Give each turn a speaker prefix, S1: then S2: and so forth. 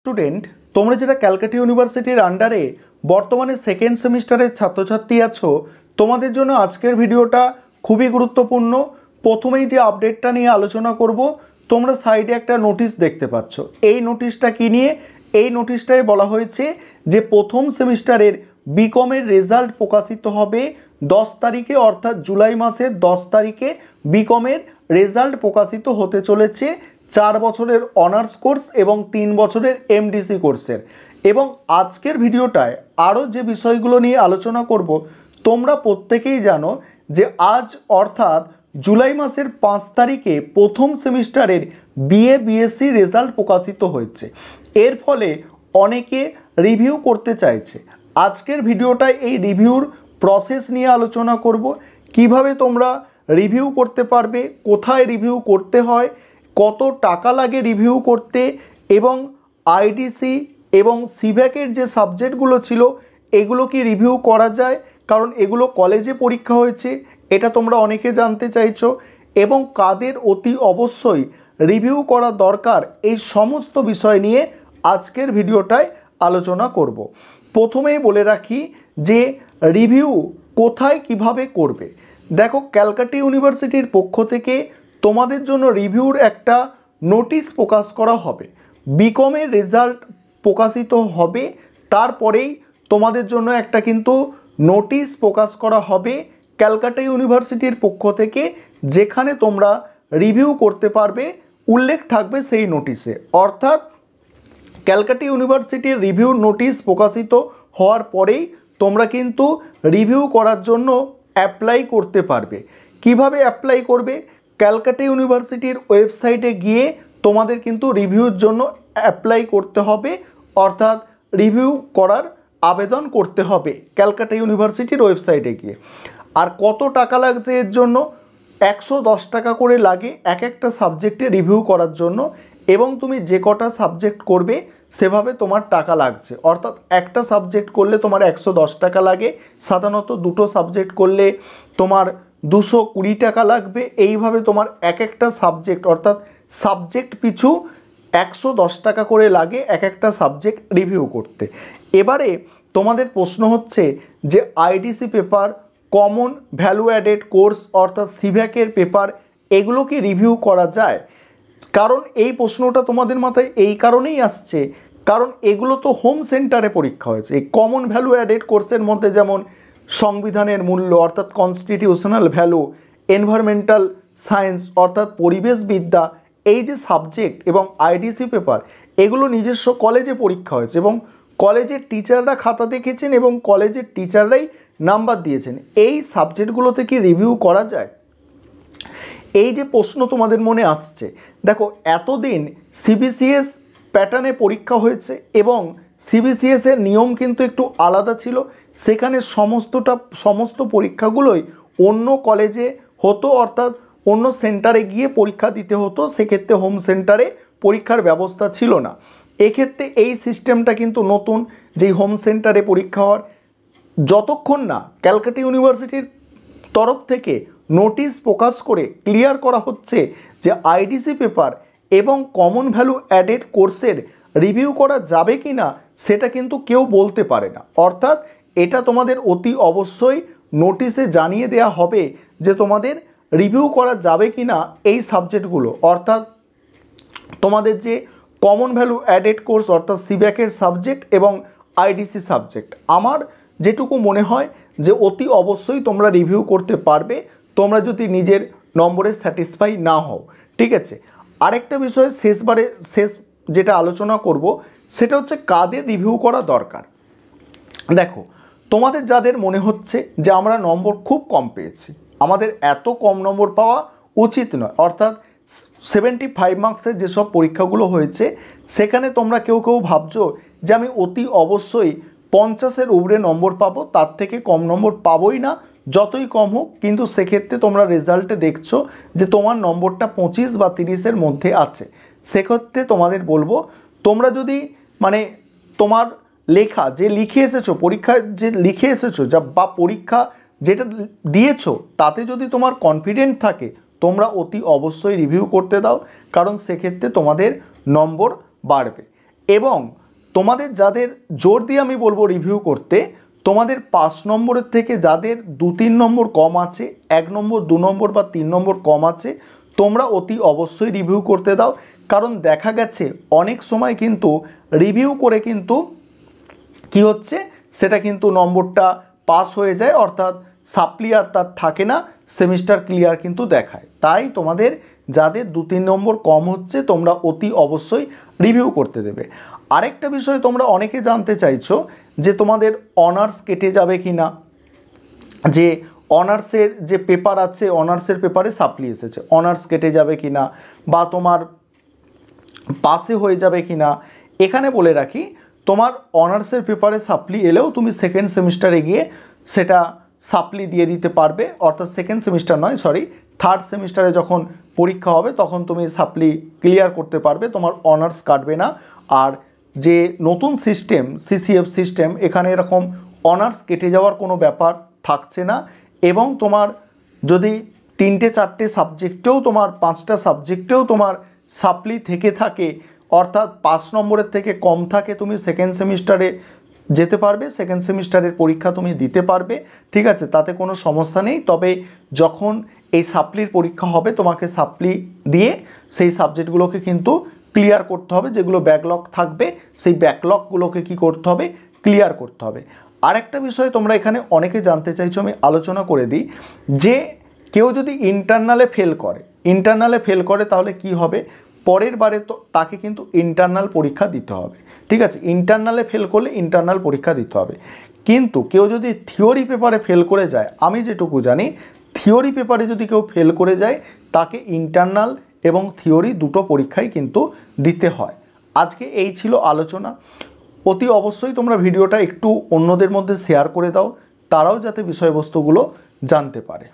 S1: Student, তোমরা যারা ক্যালকাটা ইউনিভার্সিটির আন্ডারে বর্তমানে সেকেন্ড সেমিস্টারের ছাত্রছাত্রী আছো, তোমাদের জন্য আজকের ভিডিওটা খুবই গুরুত্বপূর্ণ। প্রথমেই যে আপডেটটা নিয়ে আলোচনা করব, তোমরা সাইডে একটা নোটিশ দেখতে পাচ্ছ। এই নোটিশটা কি নিয়ে? এই নোটিশটায় বলা হয়েছে যে প্রথম সেমিস্টারের বিকমের রেজাল্ট প্রকাশিত হবে 10 তারিখে, অর্থাৎ জুলাই মাসের 10 তারিখে বিকমের রেজাল্ট প্রকাশিত হতে চলেছে 4 বছরের অনার্স কোর্স এবং 3 বছরের এমডিসি কোর্সের। এবং আজকের ভিডিওটায় আরও যে বিষয়গুলো নিয়ে আলোচনা করব, তোমরা প্রত্যেকেই জানো যে আজ অর্থাৎ জুলাই মাসের 5 তারিখে প্রথম সেমিস্টারের বিএ বিএসসি রেজাল্ট প্রকাশিত হয়েছে। এর ফলে অনেকে রিভিউ করতে চাইছে। আজকের ভিডিওটায় এই রিভিউর প্রসেস নিয়ে আলোচনা করব, কিভাবে তোমরা রিভিউ করতে পারবে, কোথায় রিভিউ করতে হয়, কত টাকা লাগে রিভিউ করতে, এবং আইডিসি এবং সিভ্যাকের যে সাবজেক্টগুলো ছিল এগুলো কি রিভিউ করা যায়, কারণ এগুলো কলেজে পরীক্ষা হয়েছে, এটা তোমরা অনেকে জানতে চাইছো, এবং কাদের অতি অবশ্যই রিভিউ করা দরকার, এই সমস্ত বিষয় নিয়ে আজকের ভিডিওটায় আলোচনা করব। প্রথমেই বলে রাখি যে রিভিউ কোথায় কিভাবে করবে। দেখো, ক্যালকাটা ইউনিভার্সিটির পক্ষ থেকে তোমাদের জন্য রিভিউর একটা নোটিশ প্রকাশ করা হবে। বিকমের রেজাল্ট প্রকাশিত হবে, তারপরেই তোমাদের জন্য একটা কিন্তু নোটিশ প্রকাশ করা হবে ক্যালকাটা ইউনিভার্সিটির পক্ষ থেকে, যেখানে তোমরা রিভিউ করতে পারবে, উল্লেখ থাকবে সেই নোটিশে। অর্থাৎ ক্যালকাটা ইউনিভার্সিটির রিভিউ নোটিশ প্রকাশিত হওয়ার পরেই তোমরা কিন্তু রিভিউ করার জন্য অ্যাপ্লাই করতে পারবে। কিভাবে অ্যাপ্লাই করবে? ক্যালকাটা ইউনিভার্সিটির ওয়েবসাইটে গিয়ে তোমাদের কিন্তু রিভিউর জন্য অ্যাপ্লাই করতে হবে, অর্থাৎ রিভিউ করার আবেদন করতে হবে ক্যালকাটা ইউনিভার্সিটির ওয়েবসাইটে গিয়ে। আর কত টাকা লাগছে এর জন্য? 110 টাকা করে লাগে এক একটা সাবজেক্টে রিভিউ করার জন্য, এবং তুমি যে কটা সাবজেক্ট করবে সেভাবে তোমার টাকা লাগছে। অর্থাৎ একটা সাবজেক্ট করলে তোমার 110 টাকা লাগে, সাধারণত দুটো সাবজেক্ট করলে তোমার 220 টাকা লাগবে। এইভাবে তোমার এক একটা সাবজেক্ট, অর্থাৎ সাবজেক্ট পিছু 110 টাকা করে লাগে এক একটা সাবজেক্ট রিভিউ করতে। এবারে তোমাদের প্রশ্ন হচ্ছে যে IDC paper, common value added course অর্থাৎ সিভ্যাকের পেপার, এগুলো কি রিভিউ করা যায়? কারণ এই প্রশ্নটা তোমাদের মাথায় এই কারণেই আসছে, কারণ এগুলো তো হোম সেন্টারে পরীক্ষা হয়েছে। এই কমন ভ্যালু অ্যাডেড কোর্সের মধ্যে যেমন সংবিধানের মূল্য অর্থাৎ কনস্টিটিউশনাল ভ্যালু, এনভায়রনমেন্টাল সায়েন্স অর্থাৎ পরিবেশবিদ্যা, এই যে সাবজেক্ট এবং আইডিসি পেপার, এগুলো নিজস্ব কলেজে পরীক্ষা হয়েছে এবং কলেজের টিচাররা খাতা দেখেছেন এবং কলেজের টিচাররাই নাম্বার দিয়েছেন। এই সাবজেক্টগুলোতে কি রিভিউ করা যায়? এই যে প্রশ্ন তোমাদের মনে আসছে, দেখো এতদিন সিবিসিএস প্যাটার্নে পরীক্ষা হয়েছে এবং সিবিসিএসের নিয়ম কিন্তু একটু আলাদা ছিল। সেখানে সমস্ত পরীক্ষাগুলোই অন্য কলেজে হতো, অর্থাৎ অন্য সেন্টারে গিয়ে পরীক্ষা দিতে হতো। সেক্ষেত্রে হোম সেন্টারে পরীক্ষার ব্যবস্থা ছিল না। এক্ষেত্রে এই সিস্টেমটা কিন্তু নতুন, যেই হোম সেন্টারে পরীক্ষা হওয়ার, যতক্ষণ না ক্যালকাটা ইউনিভার্সিটির তরফ থেকে নোটিশ প্রকাশ করে ক্লিয়ার করা হচ্ছে যে আইডিসি পেপার এবং কমন ভ্যালু অ্যাডেড কোর্সের রিভিউ করা যাবে কি না, সেটা কিন্তু কেউ বলতে পারে না। অর্থাৎ এটা তোমাদের অতি অবশ্যই নোটিশে জানিয়ে দেওয়া হবে যে তোমাদের রিভিউ করা যাবে কি না এই সাবজেক্টগুলো, অর্থাৎ তোমাদের যে কমন ভ্যালু অ্যাডেড কোর্স অর্থাৎ সিভ্যাকের সাবজেক্ট এবং আইডিসি সাবজেক্ট। আমার যেটুকু মনে হয় যে অতি অবশ্যই তোমরা রিভিউ করতে পারবে, তোমরা যদি নিজের নম্বরে স্যাটিসফাই না হও। ঠিক আছে, আরেকটা বিষয় শেষ যেটা আলোচনা করব সেটা হচ্ছে কাদের রিভিউ করা দরকার। দেখো, তোমাদের যাদের মনে হচ্ছে যে আমরা নম্বর খুব কম পেয়েছি, আমাদের এত কম নম্বর পাওয়া উচিত নয়, অর্থাৎ 75 মার্কসের যেসব পরীক্ষাগুলো হয়েছে সেখানে তোমরা কেউ ভাবছো যে আমি অতি অবশ্যই 50-এর উপরে নম্বর পাবো, তার থেকে কম নম্বর পাবোই না যতই কম হোক। কিন্তু সেক্ষেত্রে তোমরা রেজাল্টে দেখছো যে তোমার নম্বরটা 25 বা 30-এর মধ্যে আছে। সেক্ষেত্রে তোমাদের বলবো, তোমরা যদি তোমার লেখা যে লিখে এসেছো, পরীক্ষায় যে লিখে এসেছো বা পরীক্ষা যেটা দিয়েছো, তাতে যদি তোমার কনফিডেন্ট থাকে, তোমরা অতি অবশ্যই রিভিউ করতে দাও, কারণ সেক্ষেত্রে তোমাদের নম্বর বাড়বে। এবং তোমাদের যাদের জোর দিয়ে আমি বলবো রিভিউ করতে, তোমাদের 5 নম্বরের থেকে যাদের 2-3 নম্বর কম আছে, 1 নম্বর 2 নম্বর বা 3 নম্বর কম আছে, তোমরা অতি অবশ্যই রিভিউ করতে দাও। কারণ দেখা গেছে অনেক সময় কিন্তু রিভিউ করে কিন্তু কি হচ্ছে, সেটা কিন্তু নম্বরটা পাস হয়ে যায়, অর্থাৎ সাপ্লি আর তার থাকে না, সেমিস্টার ক্লিয়ার কিন্তু দেখায়। তাই তোমাদের যাদের 2-3 নম্বর কম হচ্ছে তোমরা অতি অবশ্যই রিভিউ করতে দেবে। আরেকটা বিষয় তোমরা অনেকে জানতে চাইছো যে তোমাদের অনার্স কেটে যাবে কি না, যে অনার্সের যে পেপার আছে, অনার্সের পেপারে সাপ্লি এসেছে, অনার্স কেটে যাবে কি না, বা তোমার পাসে হয়ে যাবে কি না। এখানে বলে রাখি, তোমার অনার্সের পেপারে সাপ্লি এলেও তুমি সেকেন্ড সেমিস্টারে গিয়ে সেটা সাপ্লি দিয়ে দিতে পারবে, অর্থাৎ সেকেন্ড সেমিস্টার নয়, সরি, থার্ড সেমিস্টারে যখন পরীক্ষা হবে তখন তুমি সাপ্লি ক্লিয়ার করতে পারবে, তোমার অনার্স কাটবে না। আর যে নতুন সিস্টেম সিসিএফ সিস্টেম, এখানে এরকম অনার্স কেটে যাওয়ার কোনো ব্যাপার থাকছে না। এবং তোমার যদি 3-4টে সাবজেক্টেও, তোমার 5টা সাবজেক্টেও তোমার সাপ্লি থেকে থাকে, অর্থাৎ 5 নম্বরের থেকে কম থাকে, তুমি সেকেন্ড সেমিস্টারে যেতে পারবে, সেকেন্ড সেমিস্টারের পরীক্ষা তুমি দিতে পারবে, ঠিক আছে, তাতে কোনো সমস্যা নেই। তবে যখন এই সাপ্লির পরীক্ষা হবে তোমাকে সাপ্লি দিয়ে সেই সাবজেক্টগুলোকে কিন্তু ক্লিয়ার করতে হবে, যেগুলো ব্যাকলগ থাকবে সেই ব্যাকলগগুলোকে কি করতে হবে, ক্লিয়ার করতে হবে। আরেকটা বিষয় তোমরা এখানে অনেকে জানতে চাইছো, আমি আলোচনা করে দিই, যে কেউ যদি ইন্টারনালে ফেল করে তাহলে কি হবে, পরের বারে তো তাকে কিন্তু ইন্টারনাল পরীক্ষা দিতে হবে, ঠিক আছে, ইন্টারনালে ফেল করলে ইন্টারনাল পরীক্ষা দিতে হবে। কিন্তু কেউ যদি থিওরি পেপারে ফেল করে যায়, আমি যেটুকু জানি থিওরি পেপারে যদি কেউ ফেল করে যায় তাকে ইন্টারনাল এবং থিওরি দুটো পরীক্ষাই কিন্তু দিতে হয়। আজকে এই ছিল আলোচনা। অতি অবশ্যই তোমরা ভিডিওটা একটু অন্যদের মধ্যে শেয়ার করে দাও, তারাও যাতে বিষয়বস্তুগুলো জানতে পারে।